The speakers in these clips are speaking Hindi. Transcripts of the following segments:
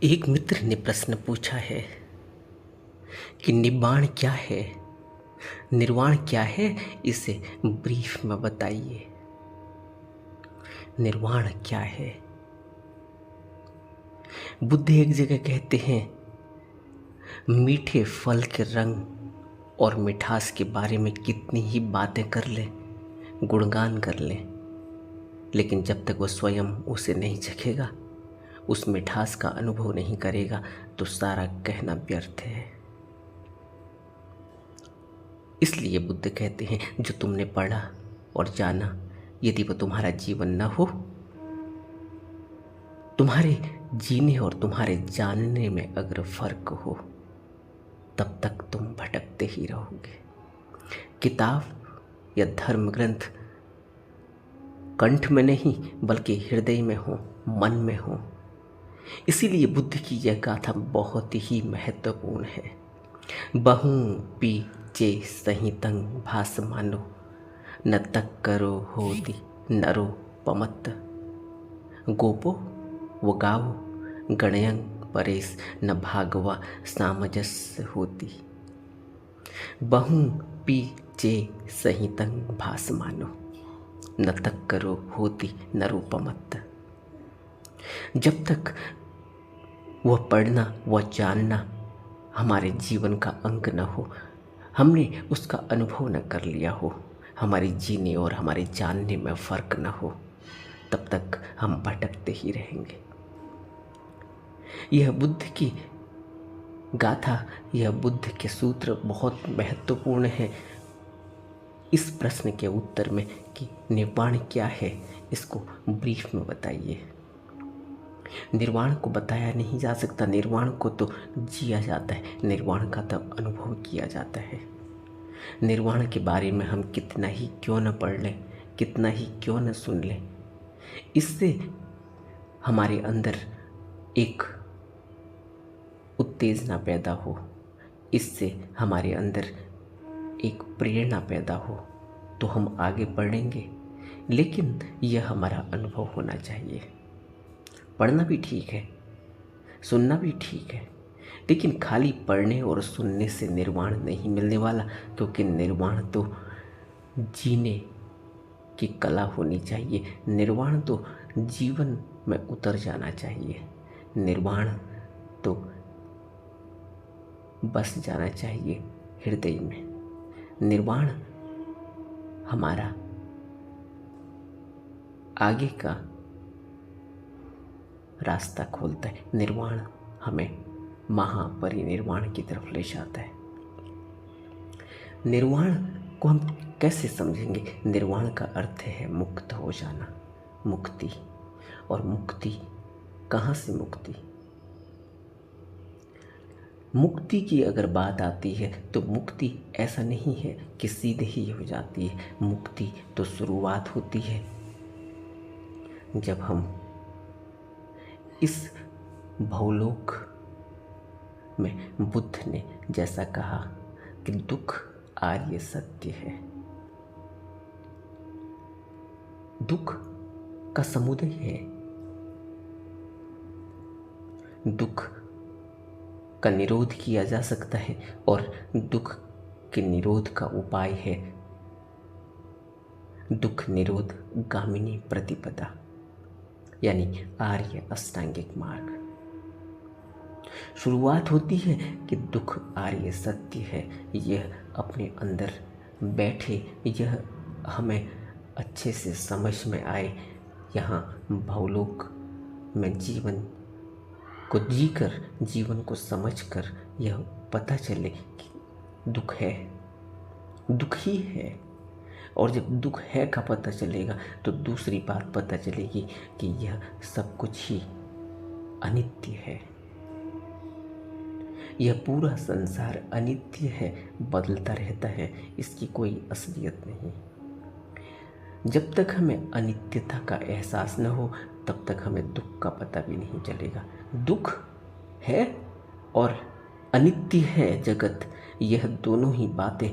एक मित्र ने प्रश्न पूछा है कि निब्बाण क्या है, निर्वाण क्या है, इसे ब्रीफ में बताइए। निर्वाण क्या है? बुद्ध एक जगह कहते हैं, मीठे फल के रंग और मिठास के बारे में कितनी ही बातें कर ले, गुणगान कर ले, लेकिन जब तक वो स्वयं उसे नहीं चखेगा, उस मिठास का अनुभव नहीं करेगा, तो सारा कहना व्यर्थ है। इसलिए बुद्ध कहते हैं, जो तुमने पढ़ा और जाना, यदि वो तुम्हारा जीवन न हो, तुम्हारे जीने और तुम्हारे जानने में अगर फर्क हो, तब तक तुम भटकते ही रहोगे। किताब या धर्म ग्रंथ कंठ में नहीं बल्कि हृदय में हो, मन में हो। इसीलिए बुद्ध की यह गाथा बहुत ही महत्वपूर्ण है। बहु पी चे संहितं भासमानो, न तक करो होती नरो पमत्त। गोपो वो गावो गणयं परेश, न भागवा सामंजस्य होती। बहु पी चे संहितं भासमानो, न तक करो होती नरोपमत्त। जब तक वह पढ़ना, वह जानना हमारे जीवन का अंग न हो, हमने उसका अनुभव न कर लिया हो, हमारे जीने और हमारे जानने में फर्क न हो, तब तक हम भटकते ही रहेंगे। यह बुद्ध की गाथा, यह बुद्ध के सूत्र बहुत महत्वपूर्ण है इस प्रश्न के उत्तर में कि निर्वाण क्या है, इसको ब्रीफ में बताइए। निर्वाण को बताया नहीं जा सकता, निर्वाण को तो जिया जाता है, निर्वाण का तब अनुभव किया जाता है। निर्वाण के बारे में हम कितना ही क्यों न पढ़ लें, कितना ही क्यों न सुन लें, इससे हमारे अंदर एक उत्तेजना पैदा हो, इससे हमारे अंदर एक प्रेरणा पैदा हो, तो हम आगे बढ़ेंगे। लेकिन यह हमारा अनुभव होना चाहिए। पढ़ना भी ठीक है, सुनना भी ठीक है, लेकिन खाली पढ़ने और सुनने से निर्वाण नहीं मिलने वाला, क्योंकि निर्वाण तो जीने की कला होनी चाहिए, निर्वाण तो जीवन में उतर जाना चाहिए, निर्वाण तो बस जाना चाहिए हृदय में। निर्वाण हमारा आगे का रास्ता खोलता है, निर्वाण हमें महापरिनिर्वाण की तरफ ले जाता है। निर्वाण को हम कैसे समझेंगे? निर्वाण का अर्थ है मुक्त हो जाना, मुक्ति। और मुक्ति कहाँ से? मुक्ति की अगर बात आती है तो मुक्ति ऐसा नहीं है कि सीधे ही हो जाती है। मुक्ति तो शुरुआत होती है जब हम इस भवलोक में, बुद्ध ने जैसा कहा कि दुख आर्य सत्य है, दुख का समुदय है, दुख का निरोध किया जा सकता है, और दुख के निरोध का उपाय है दुख निरोध गामिनी प्रतिपदा, यानी आर्य अष्टांगिक मार्ग। शुरुआत होती है कि दुख आर्य सत्य है, यह अपने अंदर बैठे, यह हमें अच्छे से समझ में आए, यहाँ भवलोक में जीवन को जीकर, जीवन को समझकर यह पता चले कि दुख है, दुख ही है। और जब दुख है का पता चलेगा तो दूसरी बात पता चलेगी कि यह सब कुछ ही अनित्य है, यह पूरा संसार अनित्य है, बदलता रहता है, इसकी कोई असलियत नहीं। जब तक हमें अनित्यता का एहसास न हो, तब तक हमें दुख का पता भी नहीं चलेगा। दुख है और अनित्य है जगत, यह दोनों ही बातें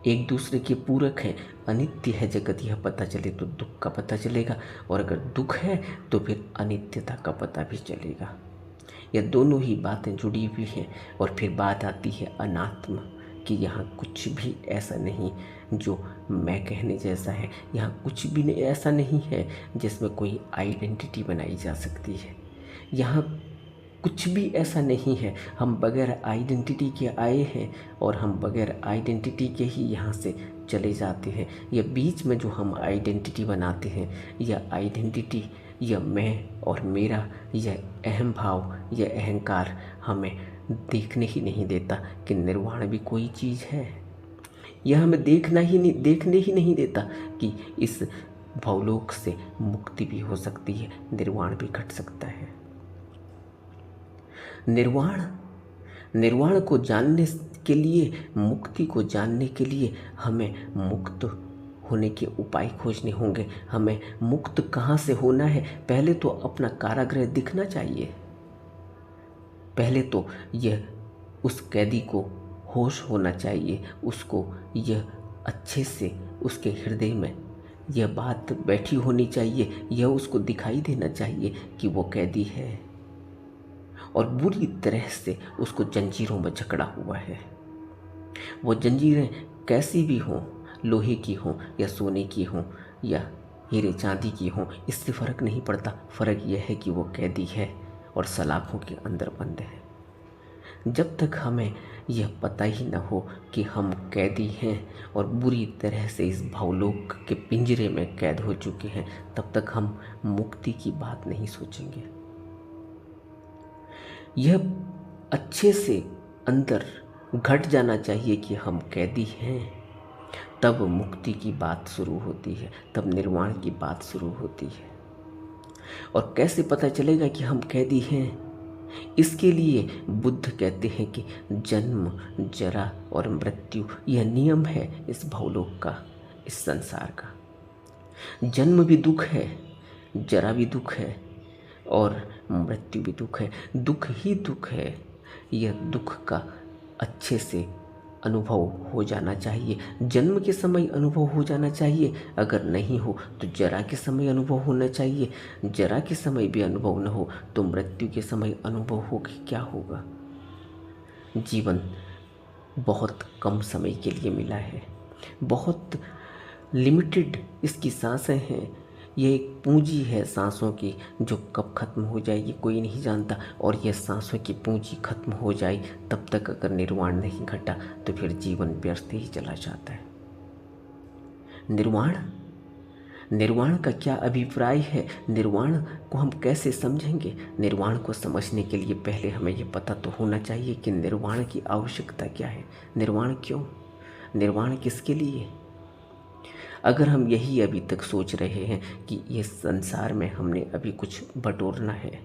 एक दूसरे के पूरक हैं। अनित्य है जगत, यह पता चले तो दुख का पता चलेगा, और अगर दुख है तो फिर अनित्यता का पता भी चलेगा। यह दोनों ही बातें जुड़ी हुई हैं। और फिर बात आती है अनात्म कि यहाँ कुछ भी ऐसा नहीं जो मैं कहने जैसा है, यहाँ कुछ भी ऐसा नहीं है जिसमें कोई आइडेंटिटी बनाई जा सकती है। यहाँ कुछ भी ऐसा नहीं है, हम बगैर आइडेंटिटी के आए हैं और हम बगैर आइडेंटिटी के ही यहाँ से चले जाते हैं। यह बीच में जो हम आइडेंटिटी बनाते हैं, यह आइडेंटिटी, यह मैं और मेरा, यह अहम भाव, यह अहंकार हमें देखने ही नहीं देता कि निर्वाण भी कोई चीज़ है। यह हमें देखने ही नहीं देता कि इस भवलोक से मुक्ति भी हो सकती है, निर्वाण भी घट सकता है। निर्वाण को जानने के लिए, मुक्ति को जानने के लिए हमें मुक्त होने के उपाय खोजने होंगे। हमें मुक्त कहाँ से होना है? पहले तो अपना कारागृह दिखना चाहिए। पहले तो यह उस कैदी को होश होना चाहिए, उसको यह अच्छे से उसके हृदय में यह बात बैठी होनी चाहिए, यह उसको दिखाई देना चाहिए कि वो कैदी है और बुरी तरह से उसको जंजीरों में जकड़ा हुआ है। वो जंजीरें कैसी भी हों, लोहे की हों या सोने की हों या हीरे चांदी की हों, इससे फ़र्क नहीं पड़ता। फ़र्क यह है कि वो कैदी है और सलाखों के अंदर बंद है। जब तक हमें यह पता ही न हो कि हम कैदी हैं और बुरी तरह से इस भावलोक के पिंजरे में कैद हो चुके हैं, तब तक हम मुक्ति की बात नहीं सोचेंगे। यह अच्छे से अंदर घट जाना चाहिए कि हम कैदी हैं, तब मुक्ति की बात शुरू होती है, तब निर्वाण की बात शुरू होती है। और कैसे पता चलेगा कि हम कैदी हैं? इसके लिए बुद्ध कहते हैं कि जन्म, जरा और मृत्यु यह नियम है इस भवलोक का, इस संसार का। जन्म भी दुख है, जरा भी दुख है और मृत्यु भी दुख है। दुख ही दुख है। यह दुख का अच्छे से अनुभव हो जाना चाहिए। जन्म के समय अनुभव हो जाना चाहिए, अगर नहीं हो तो जरा के समय अनुभव होना चाहिए। जरा के समय भी अनुभव न हो तो मृत्यु के समय अनुभव हो कि क्या होगा। जीवन बहुत कम समय के लिए मिला है, बहुत लिमिटेड इसकी सांसें हैं। यह एक पूंजी है सांसों की, जो कब खत्म हो जाएगी कोई नहीं जानता। और यह सांसों की पूंजी खत्म हो जाए तब तक अगर निर्वाण नहीं घटा तो फिर जीवन व्यर्थ ही चला जाता है। निर्वाण का क्या अभिप्राय है? निर्वाण को हम कैसे समझेंगे? निर्वाण को समझने के लिए पहले हमें यह पता तो होना चाहिए कि निर्वाण की आवश्यकता क्या है। निर्वाण क्यों? निर्वाण किसके लिए? अगर हम यही अभी तक सोच रहे हैं कि इस संसार में हमने अभी कुछ बटोरना है,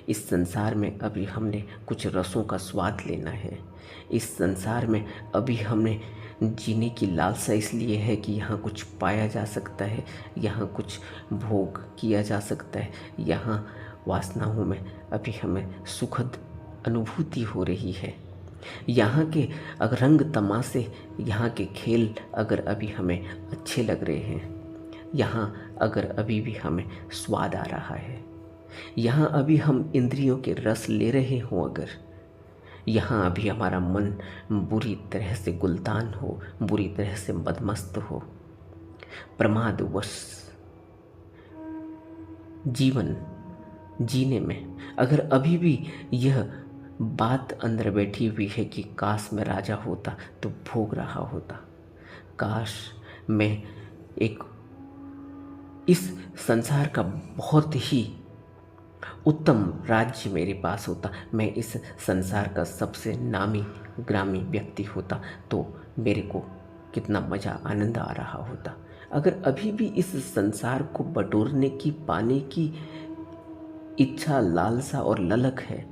इस संसार में अभी हमने कुछ रसों का स्वाद लेना है, इस संसार में अभी हमने जीने की लालसा इसलिए है कि यहाँ कुछ पाया जा सकता है, यहाँ कुछ भोग किया जा सकता है, यहाँ वासनाओं में अभी हमें सुखद अनुभूति हो रही है, यहाँ के अगर रंग तमाशे, यहाँ के खेल अगर अभी हमें अच्छे लग रहे हैं, यहाँ अगर अभी भी हमें स्वाद आ रहा है, यहाँ अभी हम इंद्रियों के रस ले रहे हों, अगर यहाँ अभी हमारा मन बुरी तरह से गुलतान हो, बुरी तरह से मदमस्त हो, प्रमादवश जीवन जीने में अगर अभी भी यह बात अंदर बैठी हुई है कि काश मैं राजा होता तो भोग रहा होता, काश मैं एक इस संसार का बहुत ही उत्तम राज्य मेरे पास होता, मैं इस संसार का सबसे नामी ग्रामी व्यक्ति होता तो मेरे को कितना मज़ा आनंद आ रहा होता। अगर अभी भी इस संसार को बटोरने की, पाने की इच्छा, लालसा और ललक है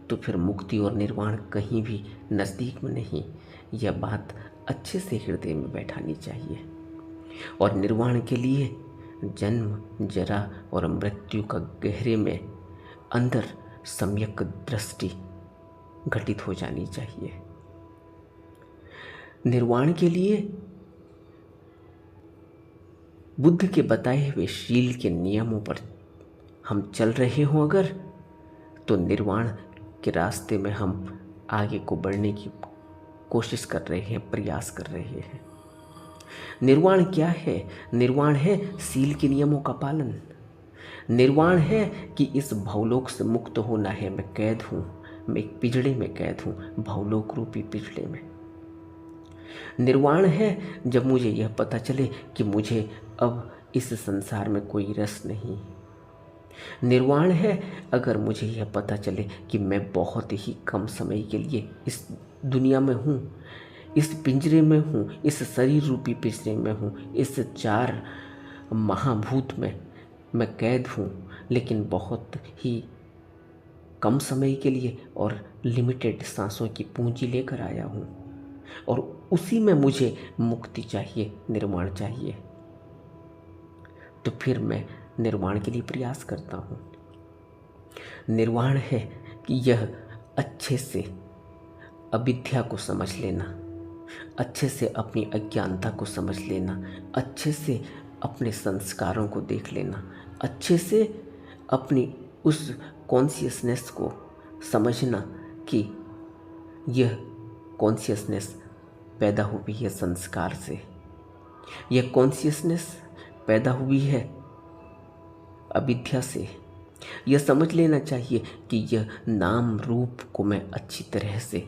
तो फिर मुक्ति और निर्वाण कहीं भी नज़दीक में नहीं। यह बात अच्छे से हृदय में बैठानी चाहिए। और निर्वाण के लिए जन्म, जरा और मृत्यु का गहरे में अंदर सम्यक दृष्टि घटित हो जानी चाहिए। निर्वाण के लिए बुद्ध के बताए हुए शील के नियमों पर हम चल रहे हों अगर, तो निर्वाण के रास्ते में हम आगे को बढ़ने की कोशिश कर रहे हैं, प्रयास कर रहे हैं। निर्वाण क्या है? निर्वाण है सील के नियमों का पालन। निर्वाण है कि इस भवलोक से मुक्त होना है। मैं कैद हूँ, मैं एक पिंजड़े में कैद हूँ, भवलोक रूपी पिंजड़े में। निर्वाण है जब मुझे यह पता चले कि मुझे अब इस संसार में कोई रस नहीं। निर्वाण है अगर मुझे यह पता चले कि मैं बहुत ही कम समय के लिए इस दुनिया में हूँ, इस पिंजरे में हूँ, इस शरीर रूपी पिंजरे में हूँ, इस चार महाभूत में मैं कैद हूँ, लेकिन बहुत ही कम समय के लिए और लिमिटेड सांसों की पूंजी लेकर आया हूँ, और उसी में मुझे मुक्ति चाहिए, निर्वाण चाहिए। तो फिर मैं निर्वाण के लिए प्रयास करता हूँ। निर्वाण है कि यह अच्छे से अविद्या को समझ लेना, अच्छे से अपनी अज्ञानता को समझ लेना, अच्छे से अपने संस्कारों को देख लेना, अच्छे से अपनी उस कॉन्शियसनेस को समझना कि यह कॉन्शियसनेस पैदा हुई है संस्कार से, यह कॉन्शियसनेस पैदा हुई है अविद्या से। यह समझ लेना चाहिए कि यह नाम रूप को मैं अच्छी तरह से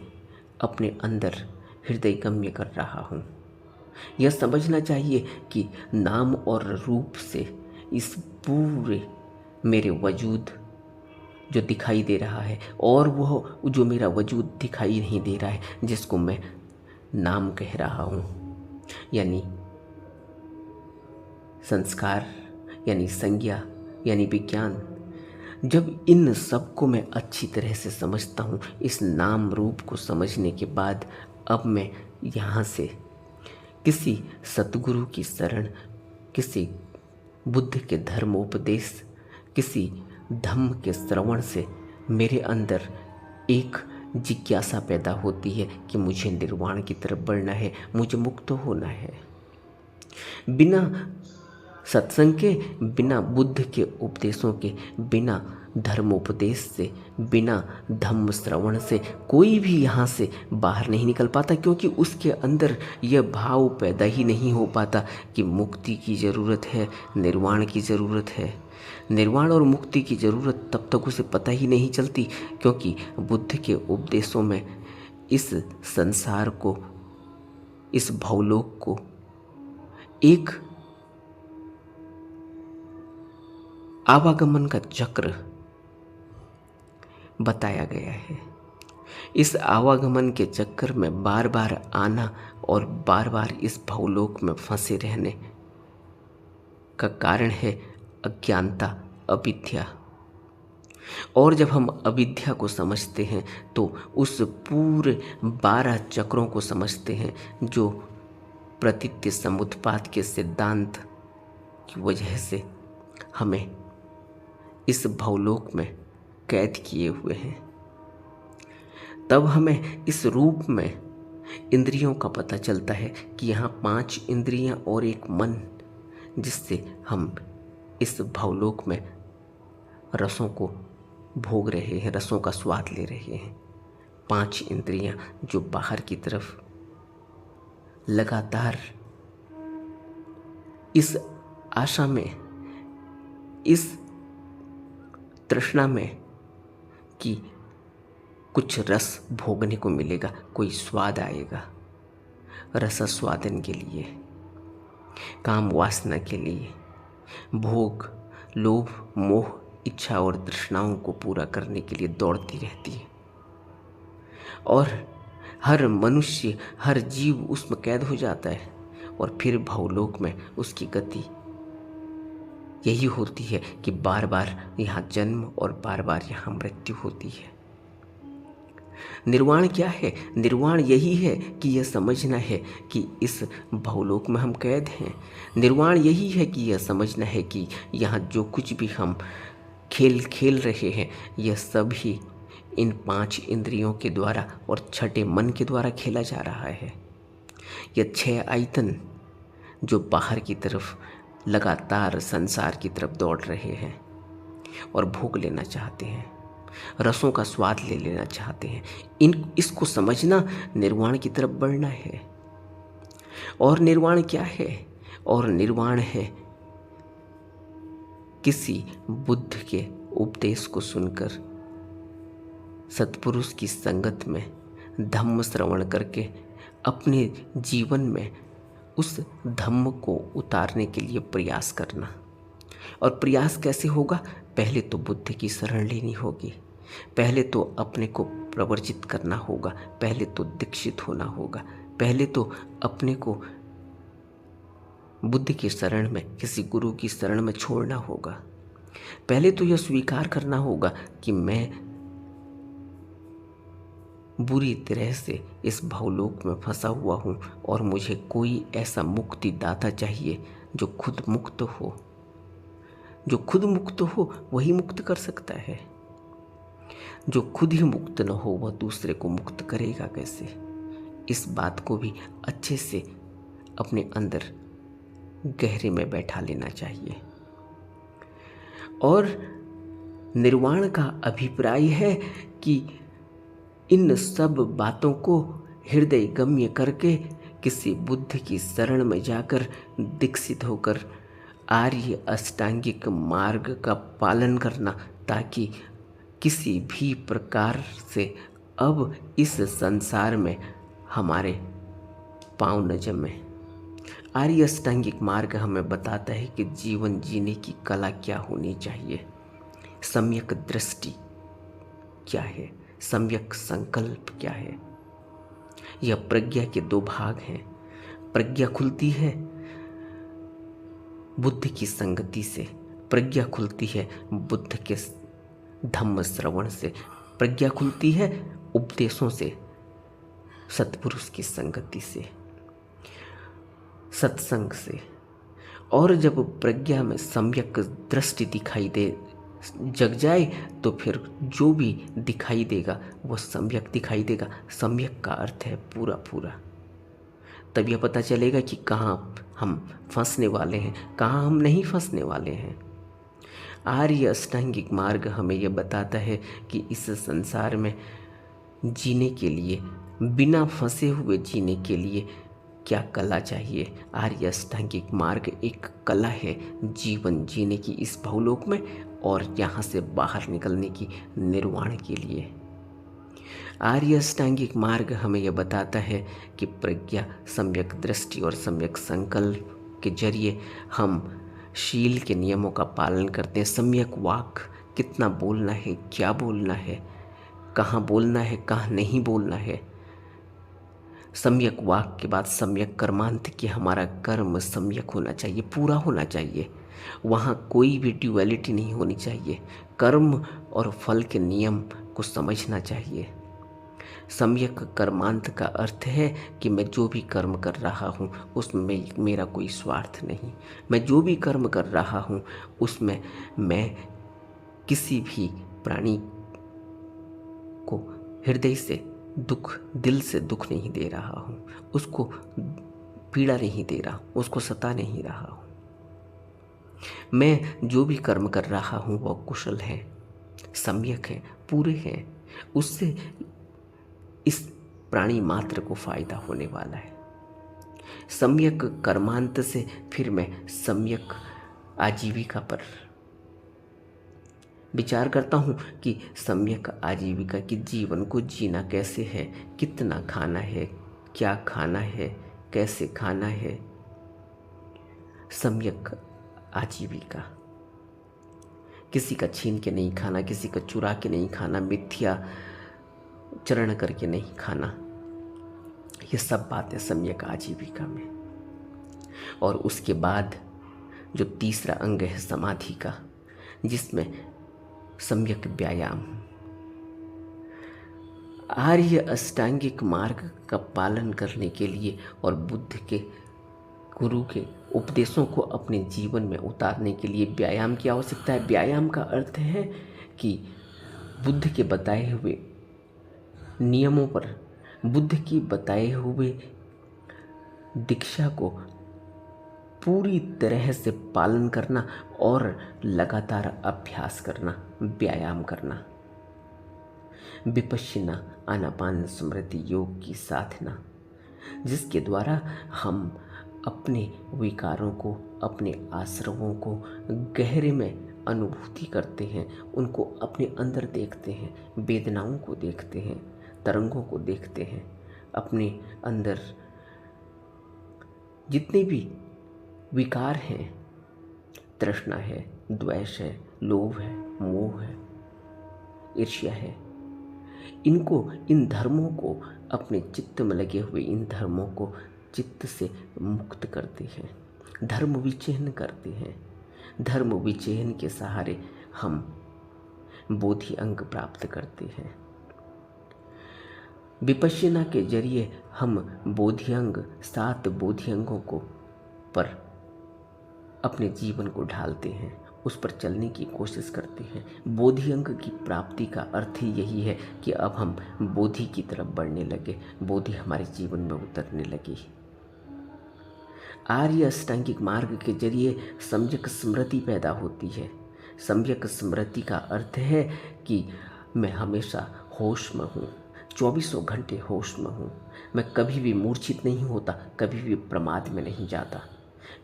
अपने अंदर हृदय गम्य कर रहा हूँ। यह समझना चाहिए कि नाम और रूप से इस पूरे मेरे वजूद जो दिखाई दे रहा है, और वह जो मेरा वजूद दिखाई नहीं दे रहा है, जिसको मैं नाम कह रहा हूँ, यानी संस्कार, यानी संज्ञा, यानी विज्ञान, जब इन सब को मैं अच्छी तरह से समझता हूँ, इस नाम रूप को समझने के बाद अब मैं यहाँ से किसी सतगुरु की शरण, किसी बुद्ध के धर्मोपदेश, किसी धम्म के श्रवण से मेरे अंदर एक जिज्ञासा पैदा होती है कि मुझे निर्वाण की तरफ बढ़ना है, मुझे मुक्त होना है। बिना सत्संग के, बिना बुद्ध के उपदेशों के, बिना धर्मोपदेश से, बिना धम्म श्रवण से कोई भी यहाँ से बाहर नहीं निकल पाता, क्योंकि उसके अंदर यह भाव पैदा ही नहीं हो पाता कि मुक्ति की ज़रूरत है, निर्वाण की ज़रूरत है। निर्वाण और मुक्ति की ज़रूरत तब तक उसे पता ही नहीं चलती, क्योंकि बुद्ध के उपदेशों में इस संसार को, इस भवलोक को एक आवागमन का चक्र बताया गया है। इस आवागमन के चक्कर में बार बार आना और बार बार इस भवलोक में फंसे रहने का कारण है अज्ञानता, अविद्या। और जब हम अविद्या को समझते हैं तो उस पूरे 12 चक्रों को समझते हैं जो प्रतीत्य समुत्पाद के सिद्धांत की वजह से हमें इस भवलोक में कैद किए हुए हैं। तब हमें इस रूप में इंद्रियों का पता चलता है कि यहाँ 5 इंद्रियां और एक मन, जिससे हम इस भवलोक में रसों को भोग रहे हैं, रसों का स्वाद ले रहे हैं। 5 इंद्रियां जो बाहर की तरफ लगातार इस आशा में, इस तृष्णा में कि कुछ रस भोगने को मिलेगा, कोई स्वाद आएगा, रसास्वादन के लिए, काम वासना के लिए, भोग, लोभ, मोह, इच्छा और तृष्णाओं को पूरा करने के लिए दौड़ती रहती है। और हर मनुष्य, हर जीव उसमें कैद हो जाता है, और फिर भवलोक में उसकी गति यही होती है कि बार बार यहाँ जन्म और बार बार यहाँ मृत्यु होती है। निर्वाण क्या है? निर्वाण यही है कि यह समझना है कि इस भवलोक में हम कैद हैं। निर्वाण यही है कि यह समझना है कि यहाँ जो कुछ भी हम खेल खेल रहे हैं, यह सभी इन 5 इंद्रियों के द्वारा और छठे मन के द्वारा खेला जा रहा है। यह 6 आयतन जो बाहर की तरफ लगातार संसार की तरफ दौड़ रहे हैं और भोग लेना चाहते हैं, रसों का स्वाद ले लेना चाहते हैं। इसको समझना निर्वाण की तरफ बढ़ना है। और निर्वाण क्या है? और निर्वाण है किसी बुद्ध के उपदेश को सुनकर, सत्पुरुष की संगत में धम्म श्रवण करके अपने जीवन में उस धम्म को उतारने के लिए प्रयास करना। और प्रयास कैसे होगा? पहले तो बुद्ध की शरण लेनी होगी, पहले तो अपने को प्रवर्जित करना होगा, पहले तो दीक्षित होना होगा, पहले तो अपने को बुद्ध की शरण में, किसी गुरु की शरण में छोड़ना होगा। पहले तो यह स्वीकार करना होगा कि मैं बुरी तरह से इस भवलोक में फंसा हुआ हूँ और मुझे कोई ऐसा मुक्तिदाता चाहिए जो खुद मुक्त हो। जो खुद मुक्त हो वही मुक्त कर सकता है। जो खुद ही मुक्त न हो वह दूसरे को मुक्त करेगा कैसे? इस बात को भी अच्छे से अपने अंदर गहरे में बैठा लेना चाहिए। और निर्वाण का अभिप्राय है कि इन सब बातों को हृदय गम्य करके किसी बुद्ध की शरण में जाकर दीक्षित होकर आर्य अष्टांगिक मार्ग का पालन करना, ताकि किसी भी प्रकार से अब इस संसार में हमारे पांव न जमे। आर्य अष्टांगिक मार्ग हमें बताता है कि जीवन जीने की कला क्या होनी चाहिए, सम्यक दृष्टि क्या है, सम्यक संकल्प क्या है। यह प्रज्ञा के दो भाग हैं। प्रज्ञा खुलती है बुद्ध की संगति से, प्रज्ञा खुलती है बुद्ध के धम्म श्रवण से, प्रज्ञा खुलती है उपदेशों से, सत्पुरुष की संगति से, सत्संग से। और जब प्रज्ञा में सम्यक दृष्टि दिखाई दे जग जाए तो फिर जो भी दिखाई देगा वो सम्यक दिखाई देगा। सम्यक का अर्थ है पूरा पूरा। तब यह पता चलेगा कि कहाँ हम फंसने वाले हैं, कहाँ हम नहीं फंसने वाले हैं। आर्य अष्टांगिक मार्ग हमें यह बताता है कि इस संसार में जीने के लिए, बिना फंसे हुए जीने के लिए क्या कला चाहिए। आर्य अष्टांगिक मार्ग एक कला है जीवन जीने की इस भवलोक में और यहाँ से बाहर निकलने की, निर्वाण के लिए। आर्य अष्टांगिक मार्ग हमें यह बताता है कि प्रज्ञा, सम्यक दृष्टि और सम्यक संकल्प के जरिए हम शील के नियमों का पालन करते हैं। सम्यक वाक, कितना बोलना है, क्या बोलना है, कहाँ बोलना है, कहाँ नहीं बोलना है। सम्यक वाक के बाद सम्यक कर्मांत, कि हमारा कर्म सम्यक होना चाहिए, पूरा होना चाहिए। वहाँ कोई भी ड्युअलिटी नहीं होनी चाहिए। कर्म और फल के नियम को समझना चाहिए। सम्यक कर्मांत का अर्थ है कि मैं जो भी कर्म कर रहा हूँ उसमें मेरा कोई स्वार्थ नहीं। मैं जो भी कर्म कर रहा हूँ उसमें मैं किसी भी प्राणी को हृदय से दुख, दिल से दुख नहीं दे रहा हूँ, उसको पीड़ा नहीं दे रहा, उसको सता नहीं रहा हूँ। मैं जो भी कर्म कर रहा हूँ वह कुशल है, सम्यक है, पूरे हैं। उससे इस प्राणी मात्र को फायदा होने वाला है। सम्यक कर्मांत से फिर मैं सम्यक आजीविका पर विचार करता हूँ कि सम्यक आजीविका की जीवन को जीना कैसे है, कितना खाना है, क्या खाना है, कैसे खाना है। सम्यक आजीविका, किसी का छीन के नहीं खाना, किसी का चुरा के नहीं खाना, मिथ्या चरण करके नहीं खाना। ये सब बातें सम्यक आजीविका में। और उसके बाद जो तीसरा अंग है समाधि का, जिसमें सम्यक व्यायाम। आर्य अष्टांगिक मार्ग का पालन करने के लिए और बुद्ध के गुरु के उपदेशों को अपने जीवन में उतारने के लिए व्यायाम की आवश्यकता है। व्यायाम का अर्थ है कि बुद्ध के बताए हुए नियमों पर, बुद्ध की बताए हुए दीक्षा को पूरी तरह से पालन करना और लगातार अभ्यास करना, व्यायाम करना। विपश्यना आनापान स्मृति योग की साधना, जिसके द्वारा हम अपने विकारों को, अपने आश्रमों को गहरे में अनुभूति करते हैं, उनको अपने अंदर देखते हैं, वेदनाओं को देखते हैं, तरंगों को देखते हैं, अपने अंदर जितने भी विकार हैं, तृष्णा है, द्वेष है, लोभ है, मोह है, ईर्ष्या है, इन धर्मों को, अपने चित्त में लगे हुए इन धर्मों को चित्त से मुक्त करते हैं, धर्म विचयन करते हैं। धर्म विचयन के सहारे हम बोधि अंग प्राप्त करते हैं। विपश्यना के जरिए हम बोधि अंग, 7 बोधि अंगों को पर अपने जीवन को ढालते हैं, उस पर चलने की कोशिश करते हैं। बोधि अंग की प्राप्ति का अर्थ ही यही है कि अब हम बोधि की तरफ बढ़ने लगे, बोधि हमारे जीवन में उतरने लगी। आर्य अष्टांगिक मार्ग के जरिए सम्यक स्मृति पैदा होती है। सम्यक स्मृति का अर्थ है कि मैं हमेशा होश में हूँ, 24 घंटे होश में हूँ। मैं कभी भी मूर्छित नहीं होता, कभी भी प्रमाद में नहीं जाता।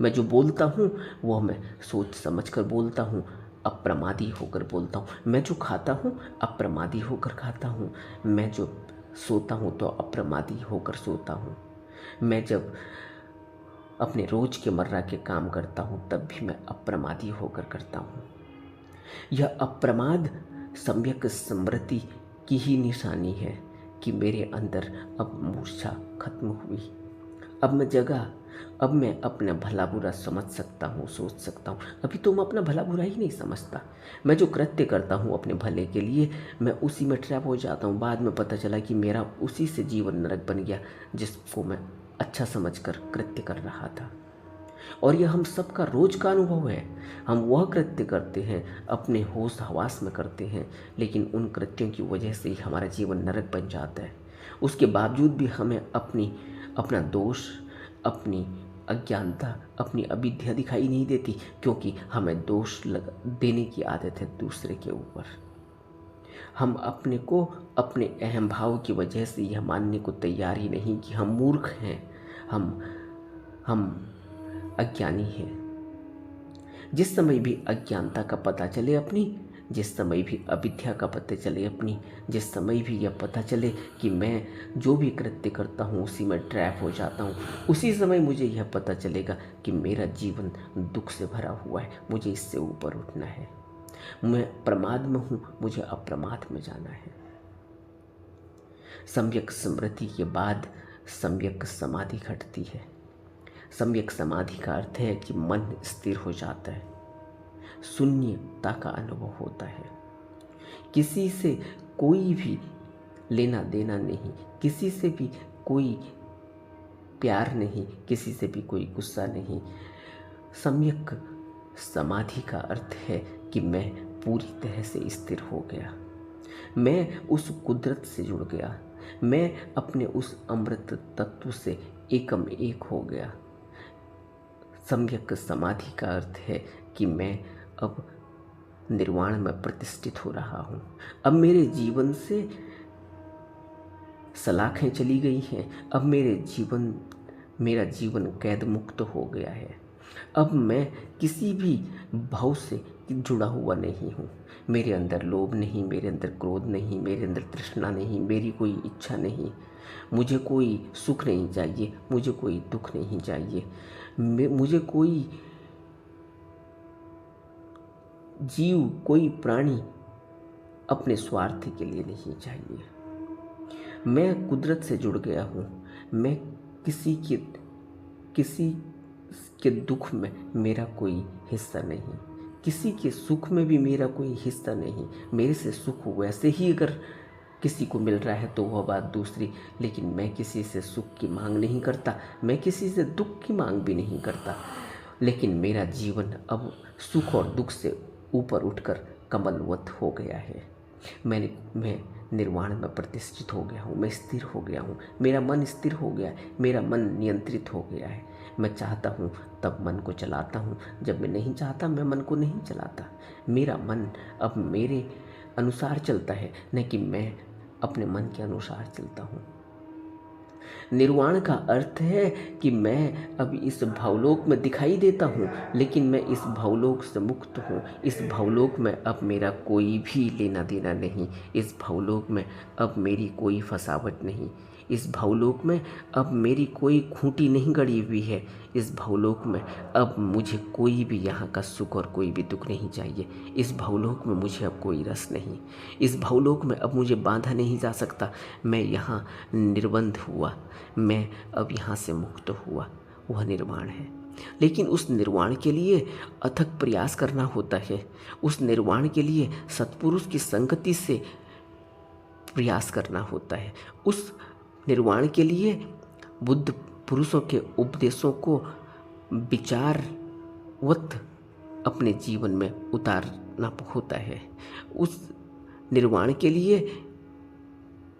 मैं जो बोलता हूँ वह मैं सोच समझ कर बोलता हूँ, अप्रमादी होकर बोलता हूँ। मैं जो खाता हूँ अप्रमादी होकर खाता हूँ। मैं जो सोता हूँ तो अप्रमादी होकर सोता हूँ। मैं जब अपने रोज के मर्रा के काम करता हूँ तब भी मैं अप्रमादी होकर करता हूँ। यह अप्रमाद सम्यक स्मृति की ही निशानी है कि मेरे अंदर अब मूर्छा खत्म हुई, अब मैं जगा, अब मैं अपना भला बुरा समझ सकता हूँ, सोच सकता हूँ। अभी तो मैं अपना भला बुरा ही नहीं समझता। मैं जो कृत्य करता हूँ अपने भले के लिए, मैं उसी में ट्रैप हो जाता हूँ। बाद में पता चला कि मेरा उसी से जीवन नरक बन गया जिसको मैं अच्छा समझकर कृत्य कर रहा था। और यह हम सबका रोज का अनुभव है। हम वह कृत्य करते हैं, अपने होश हवास में करते हैं, लेकिन उन कृत्यों की वजह से ही हमारा जीवन नरक बन जाता है। उसके बावजूद भी हमें अपना दोष, अपनी अज्ञानता, अपनी अविद्या दिखाई नहीं देती, क्योंकि हमें दोष देने की आदत है दूसरे के ऊपर। हम अपने को अपने अहम भाव की वजह से यह मानने को तैयार ही नहीं कि हम मूर्ख हैं, हम अज्ञानी हैं। जिस समय भी अज्ञानता का पता चले अपनी, जिस समय भी अविद्या का पता चले अपनी, जिस समय भी यह पता चले कि मैं जो भी कृत्य करता हूँ उसी में ट्रैप हो जाता हूँ, उसी समय मुझे यह पता चलेगा कि मेरा जीवन दुख से भरा हुआ है, मुझे इससे ऊपर उठना है। मैं प्रमाद में हूँ, मुझे अप्रमाद में जाना है। सम्यक स्मृति के बाद सम्यक समाधि घटती है। सम्यक समाधि का अर्थ है कि मन स्थिर हो जाता है, शून्यता का अनुभव होता है। किसी से कोई भी लेना देना नहीं, किसी से भी कोई प्यार नहीं, किसी से भी कोई गुस्सा नहीं। सम्यक समाधि का अर्थ है कि मैं पूरी तरह से स्थिर हो गया, मैं उस कुदरत से जुड़ गया, मैं अपने उस अमृत तत्व से एकम एक हो गया। सम्यक समाधि का अर्थ है कि मैं अब निर्वाण में प्रतिष्ठित हो रहा हूँ। अब मेरे जीवन से सलाखें चली गई हैं, अब मेरा जीवन कैद मुक्त हो गया है। अब मैं किसी भी भाव से जुड़ा हुआ नहीं हूँ। मेरे अंदर लोभ नहीं, मेरे अंदर क्रोध नहीं, मेरे अंदर तृष्णा नहीं, मेरी कोई इच्छा नहीं। मुझे कोई सुख नहीं चाहिए, मुझे कोई दुख नहीं चाहिए, मुझे कोई जीव, कोई प्राणी अपने स्वार्थ के लिए नहीं चाहिए। मैं कुदरत से जुड़ गया हूँ। मैं किसी के दुख में मेरा कोई हिस्सा नहीं, किसी के सुख में भी मेरा कोई हिस्सा नहीं। मेरे से सुख वैसे ही अगर किसी को मिल रहा है तो वह बात दूसरी, लेकिन मैं किसी से सुख की मांग नहीं करता, मैं किसी से दुख की मांग भी नहीं करता। लेकिन मेरा जीवन अब सुख और दुख से ऊपर उठकर कमलवत हो गया है। मैं निर्वाण में प्रतिष्ठित हो गया हूँ, मैं स्थिर हो गया हूँ, मेरा मन स्थिर हो गया है, मेरा मन नियंत्रित हो गया है। मैं चाहता हूँ तब मन को चलाता हूँ, जब मैं नहीं चाहता मैं मन को नहीं चलाता। मेरा मन अब मेरे अनुसार चलता है, न कि मैं अपने मन के अनुसार चलता हूँ। निर्वाण का अर्थ है कि मैं अब इस भावलोक में दिखाई देता हूँ, लेकिन मैं इस भावलोक से मुक्त हूँ। इस भावलोक में अब मेरा कोई भी लेना देना नहीं। इस भावलोक में अब मेरी कोई फसावट नहीं। इस भावलोक में अब मेरी कोई खूंटी नहीं गड़ी हुई है। इस भावलोक में अब मुझे कोई भी यहाँ का सुख और कोई भी दुख नहीं चाहिए। इस भावलोक में मुझे अब कोई रस नहीं। इस भावलोक में अब मुझे बांधा नहीं जा सकता। मैं यहाँ निर्बंध हुआ, मैं अब यहाँ से मुक्त हुआ। वह निर्वाण है। लेकिन उस निर्वाण के लिए अथक प्रयास करना होता है। उस निर्वाण के लिए सत्पुरुष की संगति से प्रयास करना होता है। उस निर्वाण के लिए बुद्ध पुरुषों के उपदेशों को विचारवत अपने जीवन में उतारना होता है। उस निर्वाण के लिए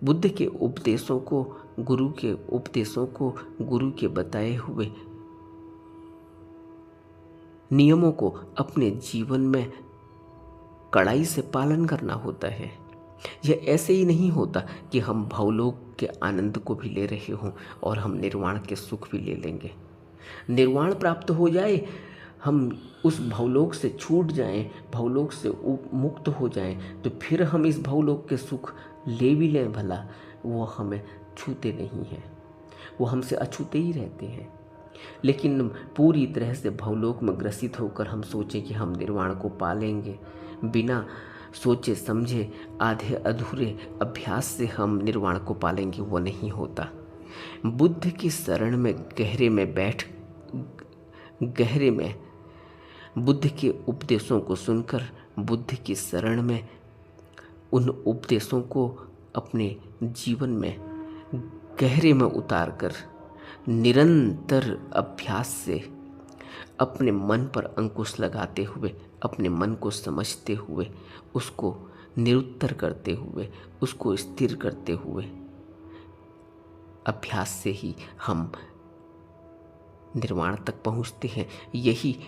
बुद्ध के उपदेशों को, गुरु के उपदेशों को, गुरु के बताए हुए नियमों को अपने जीवन में कड़ाई से पालन करना होता है। यह ऐसे ही नहीं होता कि हम भावलोक के आनंद को भी ले रहे हों और हम निर्वाण के सुख भी ले लेंगे। निर्वाण प्राप्त हो जाए, हम उस भावलोक से छूट जाएं, भावलोक से मुक्त हो जाएं, तो फिर हम इस भावलोक के सुख ले भी लें भला, वो हमें छूते नहीं हैं, वो हमसे अछूते ही रहते हैं। लेकिन पूरी तरह से भावलोक में ग्रसित होकर हम सोचें कि हम निर्वाण को पालेंगे, बिना सोचे समझे आधे अधूरे अभ्यास से हम निर्वाण को पालेंगे, वो नहीं होता। बुद्ध की शरण में गहरे में बुद्ध के उपदेशों को सुनकर, बुद्ध की शरण में उन उपदेशों को अपने जीवन में गहरे में उतारकर निरंतर अभ्यास से अपने मन पर अंकुश लगाते हुए, अपने मन को समझते हुए, उसको निरुत्तर करते हुए, उसको स्थिर करते हुए, अभ्यास से ही हम निर्वाण तक पहुँचते हैं। यही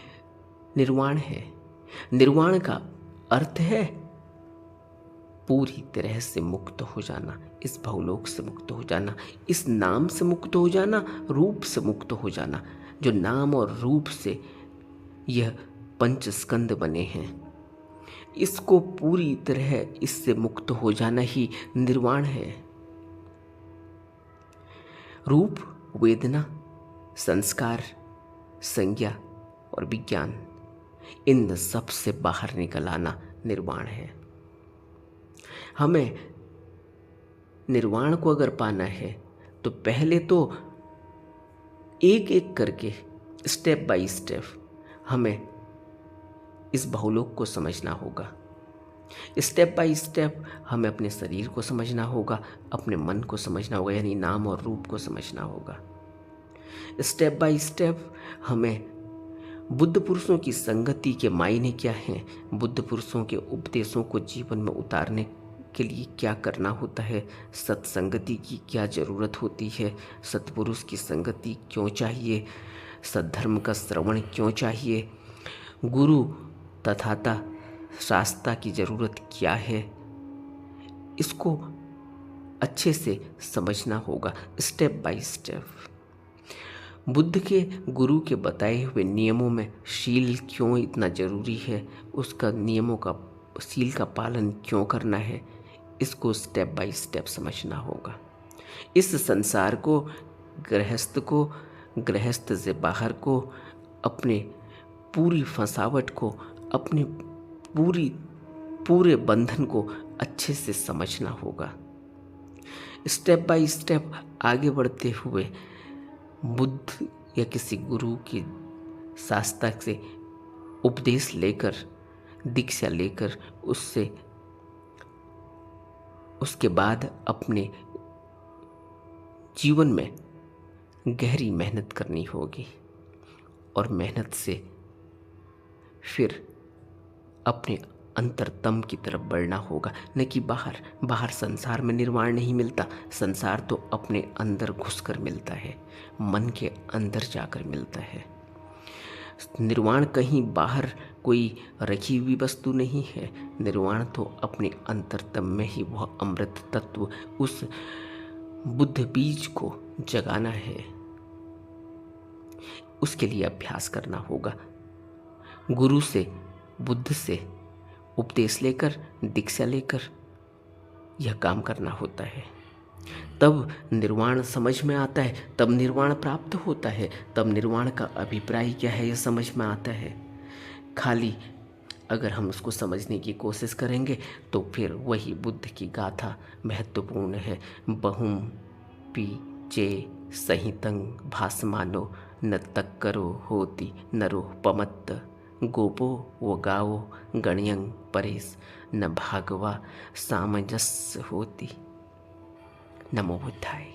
निर्वाण है। निर्वाण का अर्थ है पूरी तरह से मुक्त हो जाना, इस भावलोक से मुक्त हो जाना, इस नाम से मुक्त हो जाना, रूप से मुक्त हो जाना। जो नाम और रूप से यह पंच स्कंद बने हैं, इसको पूरी तरह इससे मुक्त हो जाना ही निर्वाण है। रूप, वेदना, संस्कार, संज्ञा और विज्ञान, इन सब से बाहर निकल आना निर्वाण है। हमें निर्वाण को अगर पाना है तो पहले तो एक एक करके, स्टेप बाय स्टेप हमें इस भावलोक को समझना होगा। स्टेप बाय स्टेप हमें अपने शरीर को समझना होगा, अपने मन को समझना होगा, यानी नाम और रूप को समझना होगा। स्टेप बाय स्टेप हमें बुद्ध पुरुषों की संगति के मायने क्या हैं, बुद्ध पुरुषों के उपदेशों को जीवन में उतारने के लिए क्या करना होता है, सत्संगति की क्या ज़रूरत होती है, सत्पुरुष की संगति क्यों चाहिए, सद्धर्म का श्रवण क्यों चाहिए, गुरु तथाता शास्त्रा की ज़रूरत क्या है, इसको अच्छे से समझना होगा स्टेप बाय स्टेप। बुद्ध के गुरु के बताए हुए नियमों में शील क्यों इतना ज़रूरी है, उसका नियमों का, शील का पालन क्यों करना है, इसको स्टेप बाय स्टेप समझना होगा। इस संसार को, गृहस्थ से बाहर को, अपने पूरी फंसावट को, अपने पूरे बंधन को अच्छे से समझना होगा। स्टेप बाय स्टेप आगे बढ़ते हुए बुद्ध या किसी गुरु की शास्त्रा से उपदेश लेकर, दीक्षा लेकर, उसके बाद अपने जीवन में गहरी मेहनत करनी होगी और मेहनत से फिर अपने अंतरतम की तरफ बढ़ना होगा, न कि बाहर संसार में निर्वाण नहीं मिलता। संसार तो अपने अंदर घुसकर मिलता है, मन के अंदर जाकर मिलता है। निर्वाण कहीं बाहर कोई रखी हुई वस्तु नहीं है। निर्वाण तो अपने अंतरतम में ही वह अमृत तत्व, उस बुद्ध बीज को जगाना है। उसके लिए अभ्यास करना होगा। गुरु से, बुद्ध से उपदेश लेकर, दीक्षा लेकर यह काम करना होता है। तब निर्वाण समझ में आता है, तब निर्वाण प्राप्त होता है, तब निर्वाण का अभिप्राय क्या है यह समझ में आता है। खाली अगर हम उसको समझने की कोशिश करेंगे तो फिर वही बुद्ध की गाथा महत्वपूर्ण है। बहुम पी चे संहितं भासमानो न तक्करो होती नरो पमत्त गोपो वो गावो गण्यं परेश न भागवा सामंजस्य होती। नमो बुद्धाय।